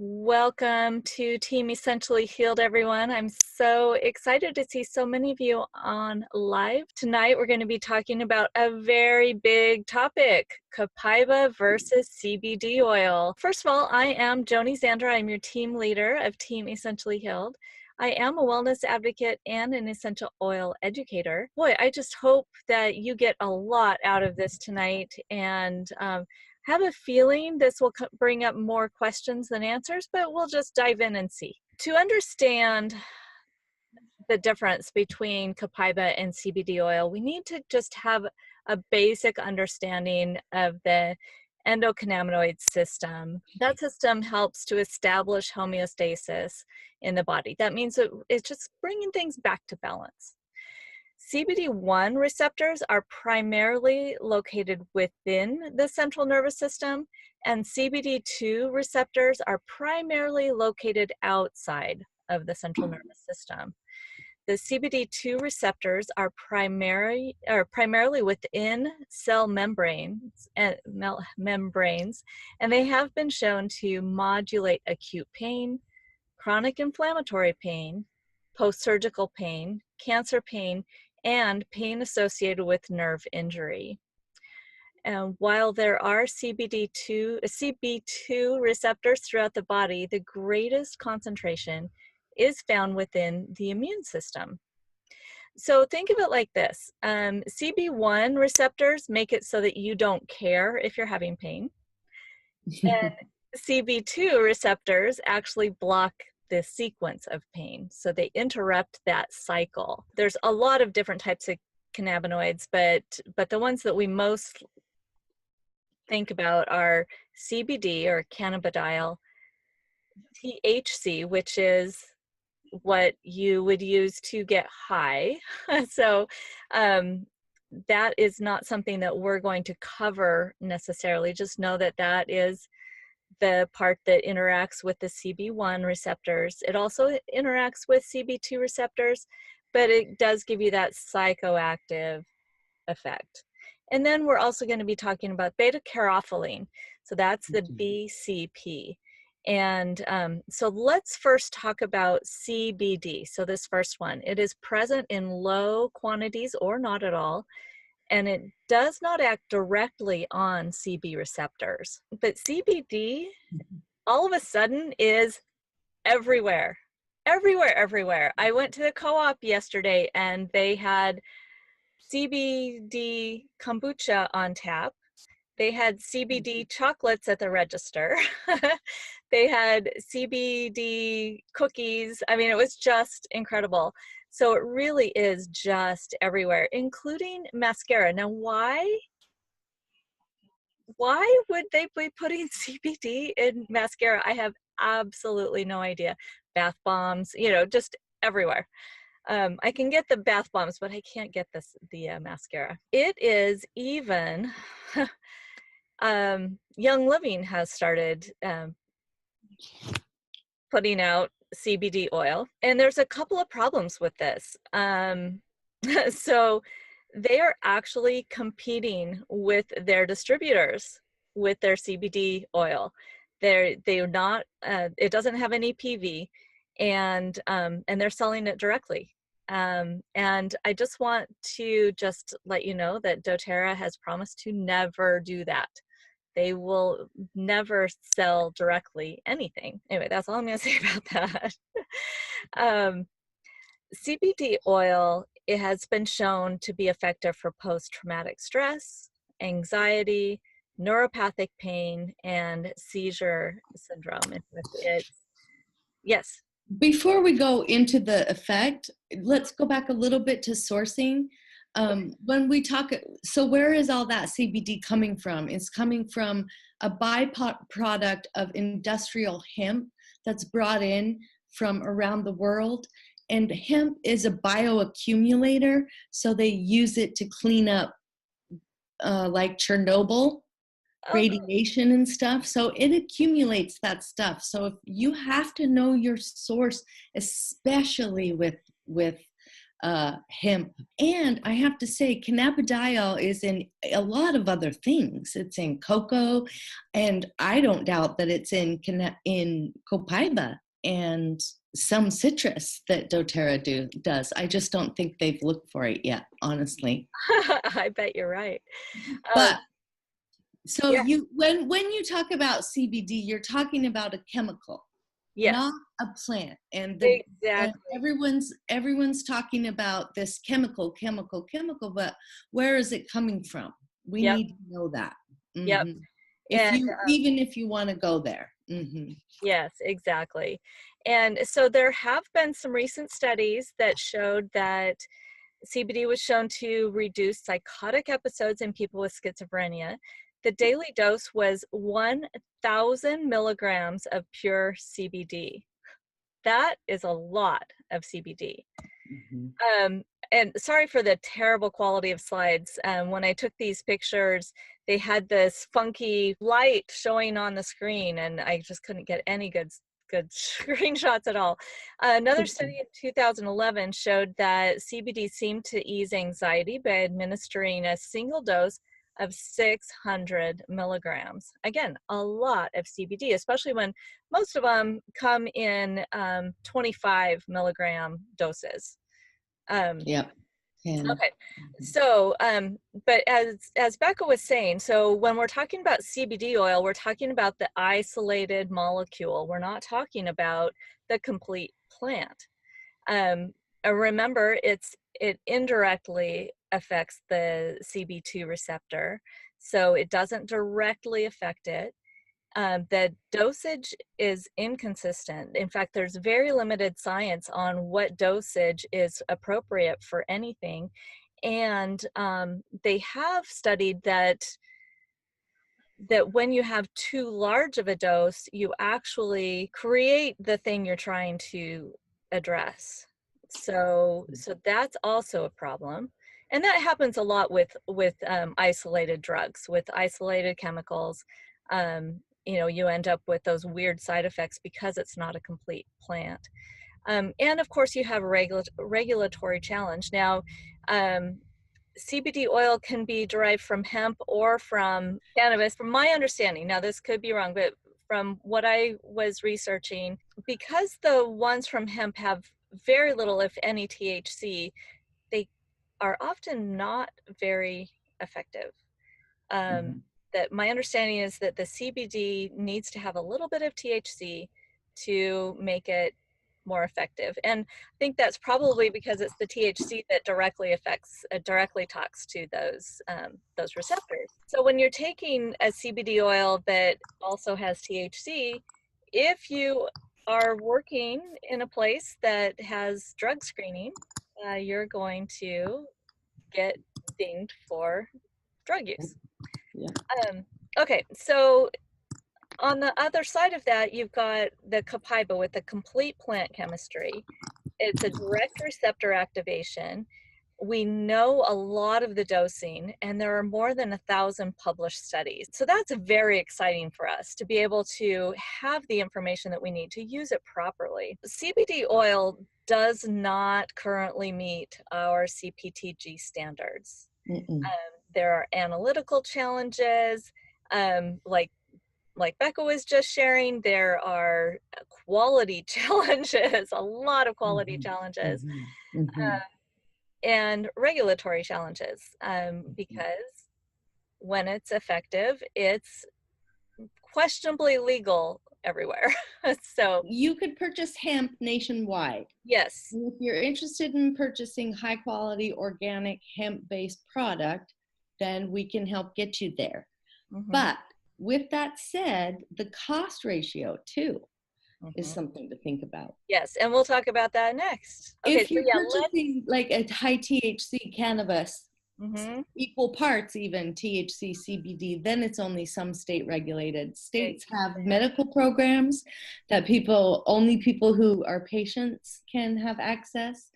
Welcome to Team Essentially Healed, everyone. I'm so excited to see so many of you on live. Tonight, we're going to be talking about a very big topic, Copaiba versus CBD oil. First of all, I am Joni Zander. I'm your team leader of Team Essentially Healed. I am a wellness advocate and an essential oil educator. Boy, I just hope that you get a lot out of this tonight, and have a feeling this will bring up more questions than answers, but we'll just dive in and see. To understand the difference between Copaiba and CBD oil, we need to just have a basic understanding of the endocannabinoid system. That system helps to establish homeostasis in the body. That means that it's just bringing things back to balance. CBD1 receptors are primarily located within the central nervous system, and CBD2 receptors are primarily located outside of the central nervous system. The CBD2 receptors are primarily within cell membranes, and they have been shown to modulate acute pain, chronic inflammatory pain, post-surgical pain, cancer pain, and pain associated with nerve injury. And while there are CB2 receptors throughout the body, the greatest concentration is found within the immune system. So think of it like this. CB1 receptors make it so that you don't care if you're having pain. And CB2 receptors actually block the sequence of pain. So they interrupt that cycle. There's a lot of different types of cannabinoids, but the ones that we most think about are CBD or cannabidiol, THC, which is what you would use to get high. So that is not something that we're going to cover necessarily. Just know that that is the part that interacts with the CB1 receptors. It also interacts with CB2 receptors, but it does give you that psychoactive effect. And then we're also going to be talking about beta-caryophyllene. So that's the BCP. And so let's first talk about CBD. So this first one, it is present in low quantities or not at all, and it does not act directly on CB receptors. But CBD, all of a sudden, is everywhere. Everywhere. I went to the co-op yesterday, and they had CBD kombucha on tap. They had CBD chocolates at the register. They had CBD cookies. I mean, it was just incredible. So it really is just everywhere, including mascara. Now, why would they be putting CBD in mascara? I have absolutely no idea. Bath bombs, just everywhere. I can get the bath bombs, but I can't get the mascara. It is even, Young Living has started putting out CBD oil, and there's a couple of problems with this. So they are actually competing with their distributors with their CBD oil. They're not. It doesn't have any PV, and they're selling it directly. And I just want to let you know that doTERRA has promised to never do that. They will never sell directly anything. Anyway, that's all I'm going to say about that. CBD oil, it has been shown to be effective for post-traumatic stress, anxiety, neuropathic pain, and seizure syndrome. Yes. Before we go into the effect, let's go back a little bit to sourcing. When we talk, so where is all that CBD coming from? It's coming from a byproduct of industrial hemp that's brought in from around the world. And hemp is a bioaccumulator, so they use it to clean up like Chernobyl radiation and stuff. So it accumulates that stuff. So if you have to know your source, especially with hemp. And I have to say, cannabidiol is in a lot of other things. It's in cocoa, and I don't doubt that it's in copaiba and some citrus that doTERRA does. I just don't think they've looked for it yet, honestly. I bet you're right. Um, But so yeah. when you talk about CBD, you're talking about a chemical, Yes. not a plant. And Exactly. everyone's talking about this chemical, but where is it coming from? We Yep. need to know that. Yep. Hmm. If And you even if you want to go there. yes, exactly. And so there have been some recent studies that showed that CBD was shown to reduce psychotic episodes in people with schizophrenia. The daily dose was 1,000 milligrams of pure CBD. That is a lot of CBD. Hmm. And sorry for the terrible quality of slides. When I took these pictures, they had this funky light showing on the screen, and I just couldn't get any good screenshots at all. Another study in 2011 showed that CBD seemed to ease anxiety by administering a single dose of 600 milligrams. Again, a lot of CBD, especially when most of them come in 25 milligram doses. Um, Yep. And okay, so but as Becca was saying, so when we're talking about CBD oil, we're talking about the isolated molecule. We're not talking about the complete plant. Remember, it indirectly affects the CB2 receptor, so it doesn't directly affect it. The dosage is inconsistent. In fact, there's very limited science on what dosage is appropriate for anything. And they have studied that when you have too large of a dose, you actually create the thing you're trying to address. So that's also a problem. And that happens a lot with isolated drugs, with isolated chemicals. You end up with those weird side effects because it's not a complete plant. And of course, you have a regulatory challenge. Now, CBD oil can be derived from hemp or from cannabis, from my understanding. Now, this could be wrong, but from what I was researching, because the ones from hemp have very little, if any, THC, they are often not very effective. Um, mhm. that my understanding is that the CBD needs to have a little bit of THC to make it more effective. And I think that's probably because it's the THC that directly talks to those receptors. So when you're taking a CBD oil that also has THC, if you are working in a place that has drug screening, you're going to get dinged for drug use. Yeah. Okay, so on the other side of that, you've got the Copaiba with the complete plant chemistry. It's a direct receptor activation. We know a lot of the dosing, and there are more than 1,000 published studies. So that's very exciting for us to be able to have the information that we need to use it properly. CBD oil does not currently meet our CPTG standards. Mm-mm. There are analytical challenges, like Becca was just sharing, there are quality challenges, a lot of quality Mhm. challenges, Mhm. Mhm. and regulatory challenges, because when it's effective, it's questionably legal everywhere. So, You could purchase hemp nationwide. yes. If you're interested in purchasing high quality organic hemp based product, then we can help get you there. Hmm. But with that said, the cost ratio too is Hmm. something to think about. Yes, and we'll talk about that next. Okay, If so you're yeah, purchasing like a high THC cannabis, hmm equal parts even THC, CBD, then it's only some state regulated. States have medical programs that only people who are patients can have access.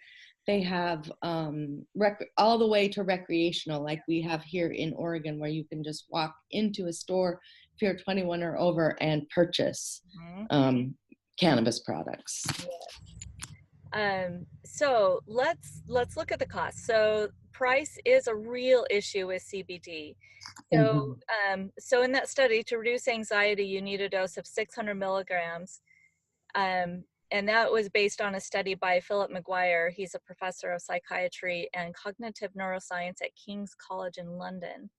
They have all the way to recreational, like we have here in Oregon, where you can just walk into a store if you're 21 or over and purchase hmm cannabis products. So let's look at the cost. So price is a real issue with CBD. So, Mhm. so in that study, to reduce anxiety, you need a dose of 600 milligrams. And that was based on a study by Philip McGuire. He's a professor of psychiatry and cognitive neuroscience at King's College in London.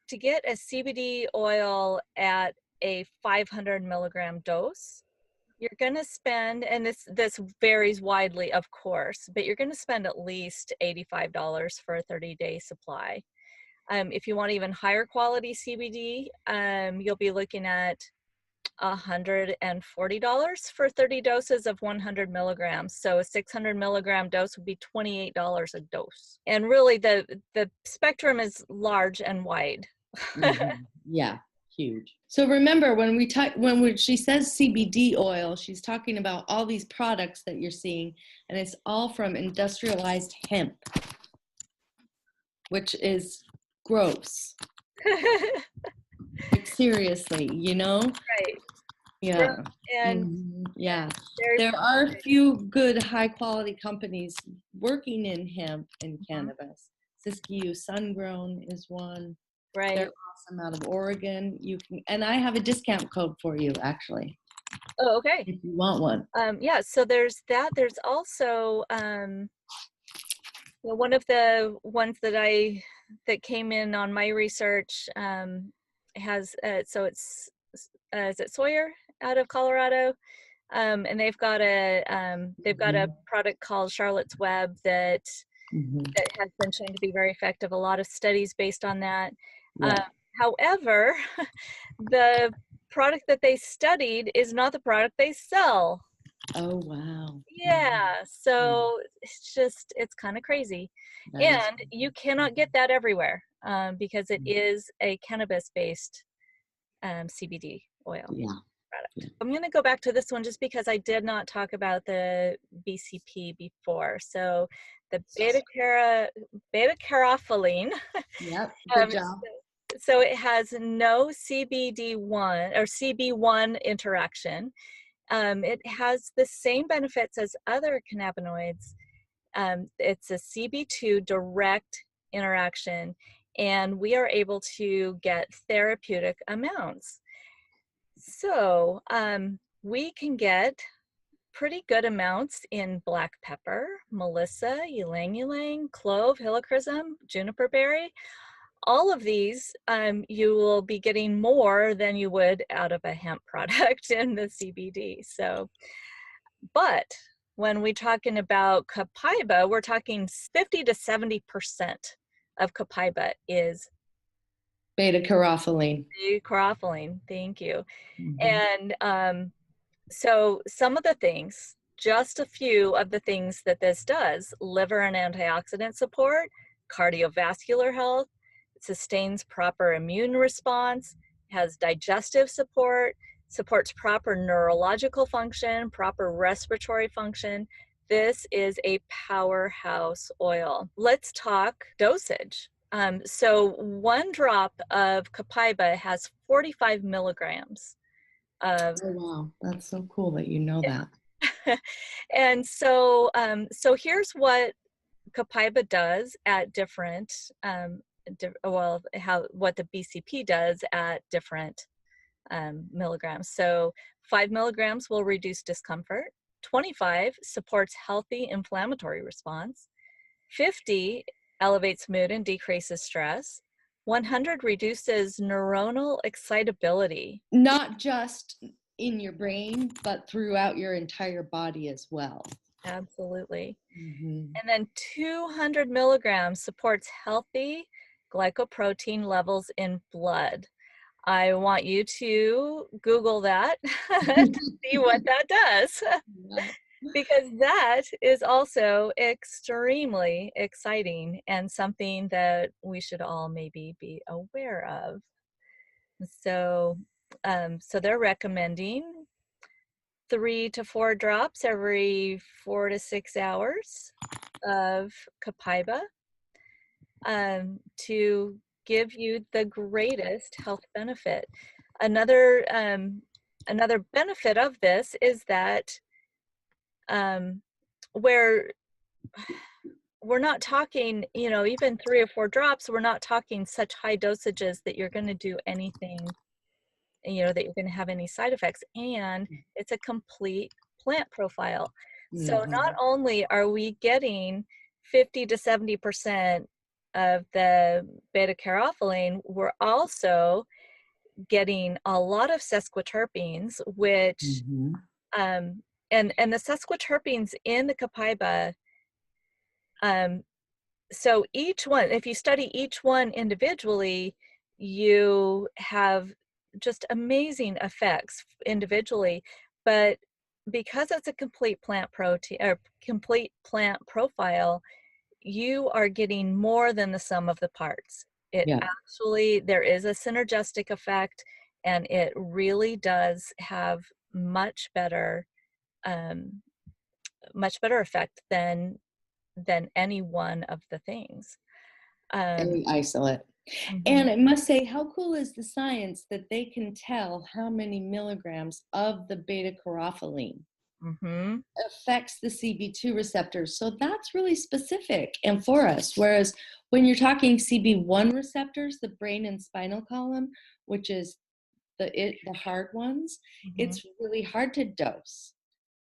To get a CBD oil at a 500 milligram dose, you're going to spend, and this varies widely, of course, but you're going to spend at least $85 for a 30-day supply. If you want even higher quality CBD, you'll be looking at $140 for 30 doses of 100 milligrams. So a 600 milligram dose would be $28 a dose. And really the spectrum is large and wide. Mhm. Yeah, huge. So remember, when she says CBD oil, she's talking about all these products that you're seeing, and it's all from industrialized hemp, which is gross. Like seriously, you know? Right. Yeah. And Yeah. there's There are a few good high quality companies working in hemp and cannabis. Siskiyou Sungrown is one. They're right. awesome out of Oregon. You can, and I have a discount code for you actually, Oh, okay. if you want one. Yeah, so there's that. There's also well, one of the ones that came in on my research has so it's is it Sawyer out of Colorado, and they've got a product called Charlotte's Web that has been shown to be very effective. A lot of studies based on that. Yeah. However, the product that they studied is not the product they sell. Oh wow. Yeah, so it's kind of crazy. That is. And you cannot get that everywhere because it is a cannabis-based CBD oil Yeah. product. I'm going to go back to this one just because I did not talk about the BCP before. So the beta-caryophyllene. Yep. um, Good job. so it has no CBD1 or CB1 interaction. It has the same benefits as other cannabinoids. It's a CB2 direct interaction, and we are able to get therapeutic amounts. So we can get pretty good amounts in black pepper, melissa, ylang ylang, clove, helichrysum, juniper berry. All of these, you will be getting more than you would out of a hemp product in the CBD. So, but when we're talking about Copaiba, we're talking 50 to 70% of Copaiba is Beta carotene. chlorophyllene. Thank you. And so some of the things, just a few of the things that this does: liver and antioxidant support, cardiovascular health, it sustains proper immune response, has digestive support, supports proper neurological function, proper respiratory function. This is a powerhouse oil. Let's talk dosage. So 1 drop of Copaiba has 45 milligrams of. Oh wow, that's so cool that you know that. And so so here's what Copaiba does at different what the BCP does at different milligrams. So 5 milligrams will reduce discomfort, 25 supports healthy inflammatory response, 50 elevates mood and decreases stress, 100 reduces neuronal excitability. Not just in your brain, but throughout your entire body as well. Absolutely. Mm-hmm. And then 200 milligrams supports healthy glycoprotein levels in blood. I want you to Google that to see what that does, Yeah. because that is also extremely exciting and something that we should all maybe be aware of. So, so they're recommending 3 to 4 drops every 4 to 6 hours of Copaiba to give you the greatest health benefit. Another benefit of this is that where we're not talking, you know, even 3 or 4 drops, we're not talking such high dosages that you're gonna do anything, you know, that you're gonna have any side effects, and it's a complete plant profile. So not Mhm. only are we getting 50 to 70% of the beta-caryophyllene, we're also getting a lot of sesquiterpenes, which, Mhm. um and the sesquiterpenes in the Copaiba, um, so each one, if you study each one individually, you have just amazing effects individually. But because it's a complete plant protein or complete plant profile, you are getting more than the sum of the parts. It Yeah. actually, there is a synergistic effect, and it really does have much better, um, much better effect than any one of the things. Um, Any isolate. mhm, And I must say, how cool is the science that they can tell how many milligrams of the beta carophylline mhm, affects the CB2 receptors. So that's really specific and for us. Whereas when you're talking CB1 receptors, the brain and spinal column, which is the hard ones, mhm, it's really hard to dose.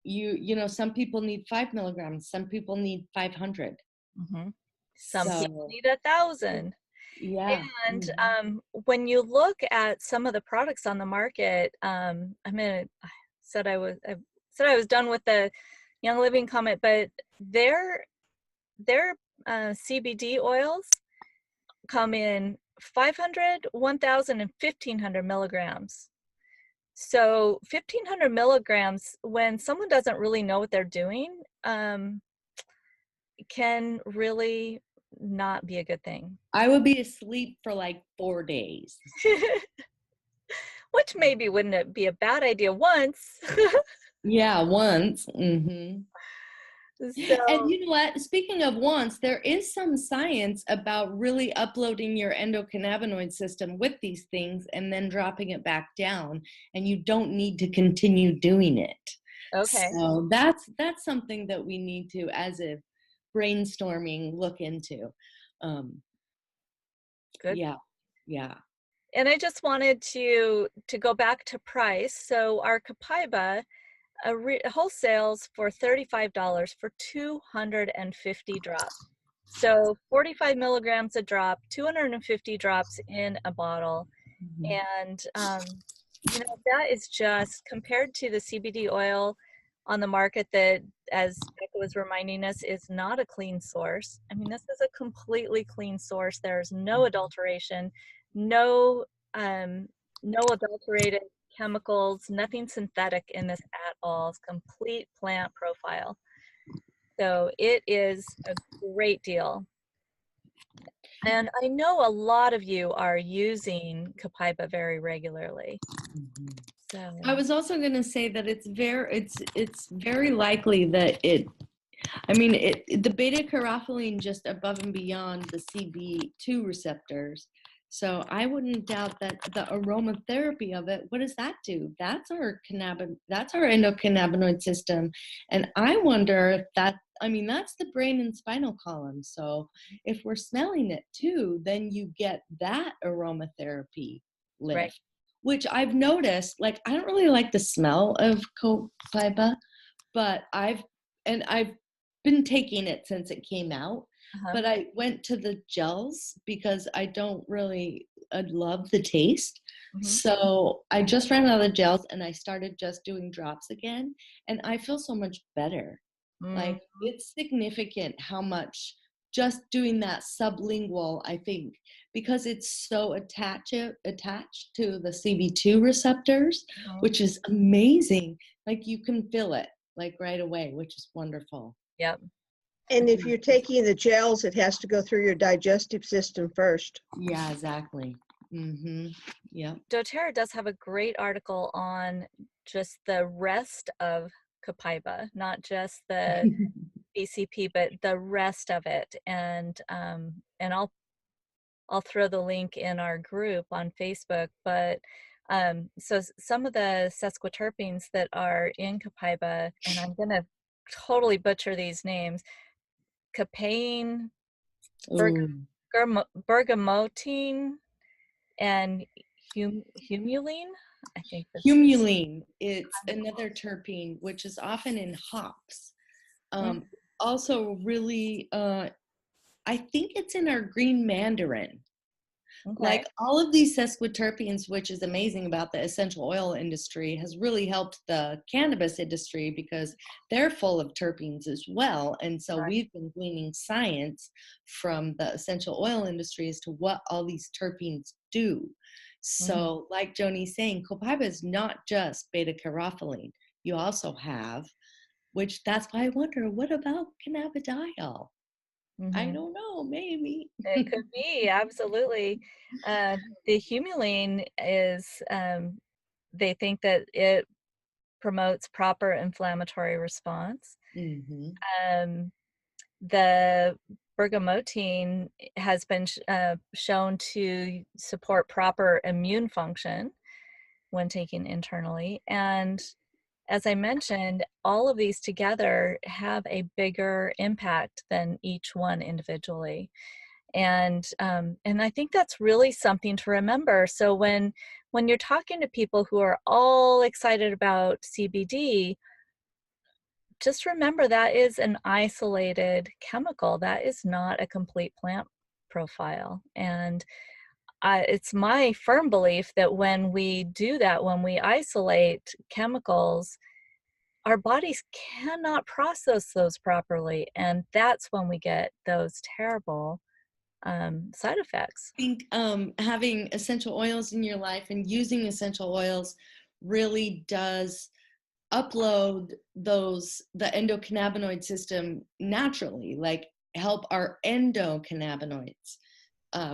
You know, some people need 5 milligrams, some people need 500. mhm. Some people So need 1,000. yeah. And Mhm. when you look at some of the products on the market, I I said I was done with the Young Living comment, but their CBD oils come in 500, 1,000, and 1,500 milligrams. So 1,500 milligrams, when someone doesn't really know what they're doing, can really not be a good thing. I would be asleep for like 4 days. Which maybe wouldn't it be a bad idea once. Yeah, once. Hmm. And So, you know what? Speaking of once, there is some science about really uploading your endocannabinoid system with these things and then dropping it back down, and you don't need to continue doing it. okay, So that's something that we need to, as a brainstorming, look into. Um, good. yeah, yeah. And I just wanted to go back to price. So our Copaiba wholesales for $35 for 250 drops. So 45 milligrams a drop, 250 drops in a bottle. Mhm. And, you know, that is just compared to the CBD oil on the market that, as Becca was reminding us, is not a clean source. I mean, this is a completely clean source. There's no adulteration, no, no adulterated chemicals, nothing synthetic in this at all. It's complete plant profile. So it is a great deal. And I know a lot of you are using Copaiba very regularly. Mhm. I So, was also going to say that it's very likely that I mean, the beta carophylline just above and beyond the CB2 receptors. So I wouldn't doubt that the aromatherapy of it, what does that do? That's our endocannabinoid system. And I wonder if I mean, that's the brain and spinal column. So if we're smelling it too, then you get that aromatherapy right. lift, which I've noticed, like, I don't really like the smell of copaiba, but I've been taking it since it came out, Uh-huh. but I went to the gels because I don't really love the taste. Mhm. So I just ran out of the gels and I started just doing drops again, and I feel so much better. Mhm. Like, it's significant how much just doing that sublingual, I think, because it's so attached to the CB2 receptors, Mhm. which is amazing. Like, you can feel it like right away, which is wonderful. Yep. And if you're taking the gels, it has to go through your digestive system first. Yeah, exactly. Mm-hmm. Yep. doTERRA does have a great article on just the rest of Copaiba, not just the BCP, but the rest of it. And I'll throw the link in our group on Facebook. But so some of the sesquiterpenes that are in Copaiba, and I'm gonna totally butcher these names. Capain, Ooh. bergamotine, and humulene. I think that's Humulene, it's another terpene, which is often in hops. mm, Um, Also really, I think it's in our green mandarin. okay. Like all of these sesquiterpenes, which is amazing about the essential oil industry, has really helped the cannabis industry because they're full of terpenes as well. And so Right. we've been gleaning science from the essential oil industry as to what all these terpenes do. Mhm. So, like Joni's saying, Copaiba is not just beta carotene. You also have, which that's why I wonder, what about cannabidiol? I Mhm. don't know, maybe. It could be, absolutely. Uh, the humulene is, they think that it promotes proper inflammatory response. Hmm. Um, the bergamotine has been shown to support proper immune function when taken internally. And as I mentioned, all of these together have a bigger impact than each one individually. And I think that's really something to remember. So when you're talking to people who are all excited about CBD, just remember that is an isolated chemical. That is not a complete plant profile. And it's my firm belief that when we do that, when we isolate chemicals, our bodies cannot process those properly. And that's when we get those terrible side effects. Think having essential oils in your life and using essential oils really does upload the endocannabinoid system naturally, like help our endocannabinoids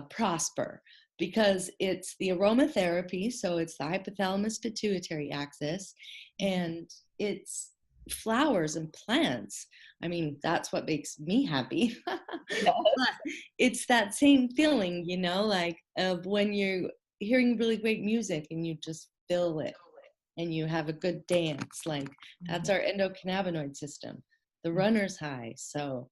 prosper, because it's the aromatherapy, so it's the hypothalamus pituitary axis, Mhm. and it's flowers and plants. I mean, that's what makes me happy. But it's that same feeling, like of when you're hearing really great music and you just feel it and you have a good dance. Like that's Mhm. our endocannabinoid system, the Mhm. runner's high. So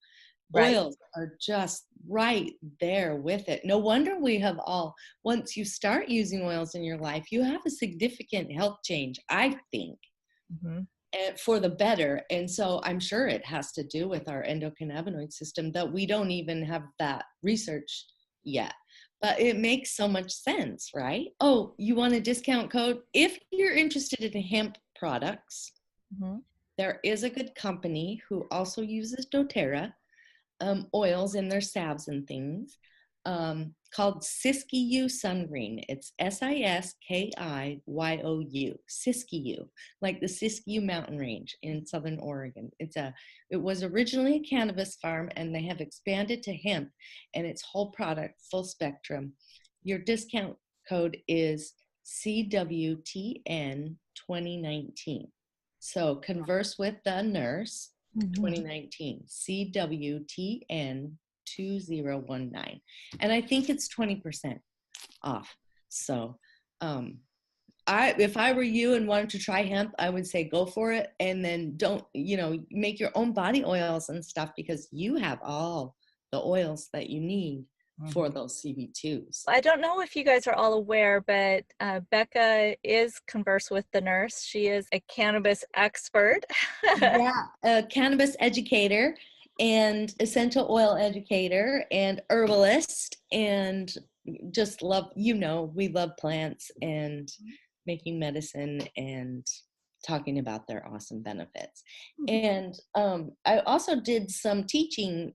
Right. oils are just right there with it. No wonder we have all, once you start using oils in your life, you have a significant health change, I think, Mhm. and for the better. And so I'm sure it has to do with our endocannabinoid system that we don't even have that research yet. But it makes so much sense, right? Oh, you want a discount code? If you're interested in hemp products, Mhm. there is a good company who also uses doTERRA oils in their salves and things, called Siskiyou Sungreen. It's Siskiou, Siskiyou, like the Siskiyou mountain range in Southern Oregon. It was originally a cannabis farm, and they have expanded to hemp, and its whole product, full spectrum. Your discount code is CWTN 2019. So converse with the nurse Mhm. 2019, CWTN 2019. And I think it's 20% off. So if I were you and wanted to try hemp, I would say go for it. And then don't, make your own body oils and stuff, because you have all the oils that you need for Mhm. those CB2s. I don't know if you guys are all aware, but Becca is converse with the nurse. She is a cannabis expert. Yeah, a cannabis educator and essential oil educator and herbalist, and just love, we love plants and making medicine and talking about their awesome benefits. And I also did some teaching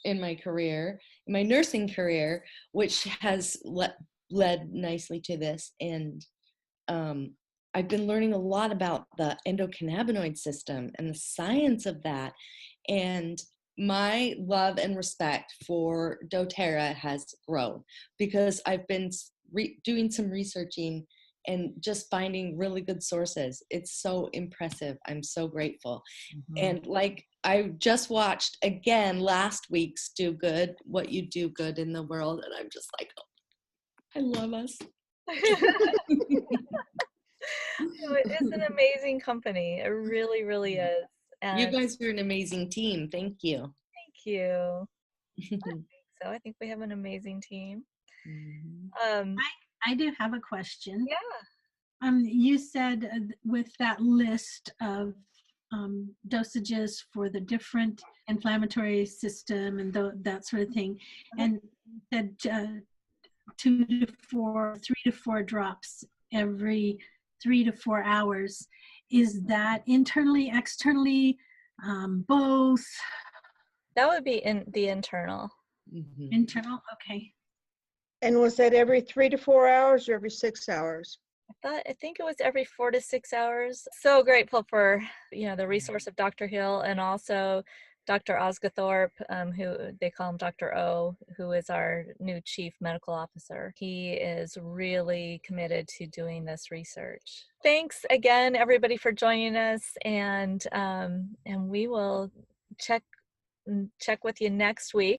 in my career, in my nursing career, which has led nicely to this. And um, I've been learning a lot about the endocannabinoid system and the science of that. And my love and respect for doTERRA has grown because I've been doing some researching and just finding really good sources. It's so impressive. I'm so grateful. Mhm. And like I just watched again last week's Do Good, What You Do Good in the World, and I'm just like, oh, I love us. So it is an amazing company. It really, really is. You And guys are an amazing team. Thank you. thank you. So I think we have an amazing team. Mhm. I do have a question. Yeah. You said with that list of dosages for the different inflammatory system and that sort of thing, and said 2 to 4, 3 to 4 drops every 3 to 4 hours. Is that internally, externally, both? That would be in the internal. Mhm. Internal? Okay. And was that every 3 to 4 hours or every 6 hours? I think it was every 4 to 6 hours. So grateful for, the resource of Dr. Hill and also Dr. Osgathorpe, who they call him Dr. O, who is our new chief medical officer. He is really committed to doing this research. Thanks again, everybody, for joining us, and we will check with you next week.